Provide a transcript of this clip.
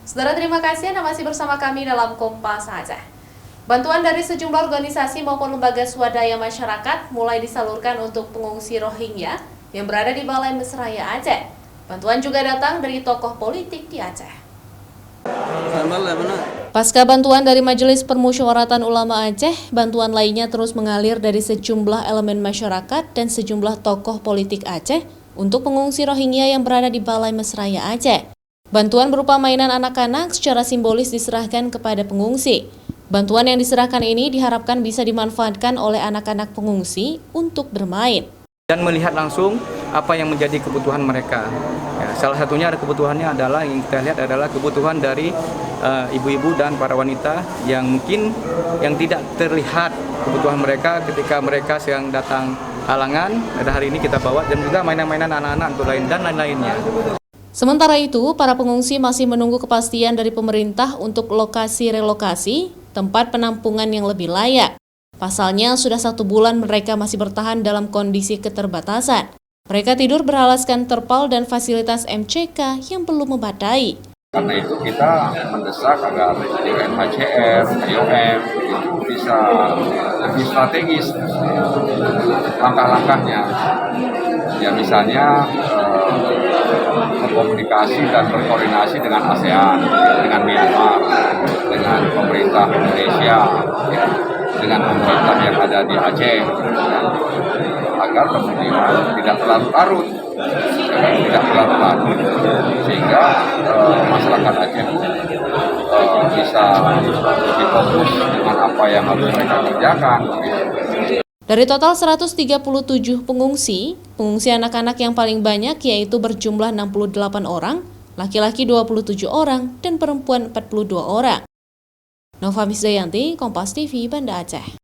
Saudara, terima kasih Anda masih bersama kami dalam Kompas Aceh. Bantuan dari sejumlah organisasi maupun lembaga swadaya masyarakat mulai disalurkan untuk pengungsi Rohingya yang berada di Balai Mesraya Aceh. Bantuan juga datang dari tokoh politik di Aceh. Pasca bantuan dari Majelis Permusyawaratan Ulama Aceh, bantuan lainnya terus mengalir dari sejumlah elemen masyarakat dan sejumlah tokoh politik Aceh untuk pengungsi Rohingya yang berada di Balai Mesraya Aceh. Bantuan berupa mainan anak-anak secara simbolis diserahkan kepada pengungsi. Bantuan yang diserahkan ini diharapkan bisa dimanfaatkan oleh anak-anak pengungsi untuk bermain. Dan melihat langsung apa yang menjadi kebutuhan mereka. Ya, salah satunya ada kebutuhannya adalah yang kita lihat adalah kebutuhan dari ibu-ibu dan para wanita yang mungkin yang tidak terlihat kebutuhan mereka ketika mereka sedang datang halangan. Pada hari ini kita bawa dan juga mainan-mainan anak-anak untuk lain dan lain-lainnya. Sementara itu, para pengungsi masih menunggu kepastian dari pemerintah untuk lokasi relokasi, tempat penampungan yang lebih layak. Pasalnya, sudah 1 bulan mereka masih bertahan dalam kondisi keterbatasan. Mereka tidur beralaskan terpal dan fasilitas MCK yang belum memadai. Karena itu kita mendesak agar UNHCR, IOM bisa lebih strategis langkah-langkahnya. Ya misalnya berkomunikasi dan berkoordinasi dengan ASEAN, dengan Myanmar, dengan pemerintah Indonesia, ya, dengan pemerintah yang ada di Aceh, ya, agar kemudian tidak terlarut-larut, sehingga masyarakat Aceh bisa lebih fokus dengan apa yang harus mereka kerjakan. Dari total 137 pengungsi anak-anak yang paling banyak yaitu berjumlah 68 orang, laki-laki 27 orang, dan perempuan 42 orang. Nova Misdayanti, Kompas TV, Banda Aceh.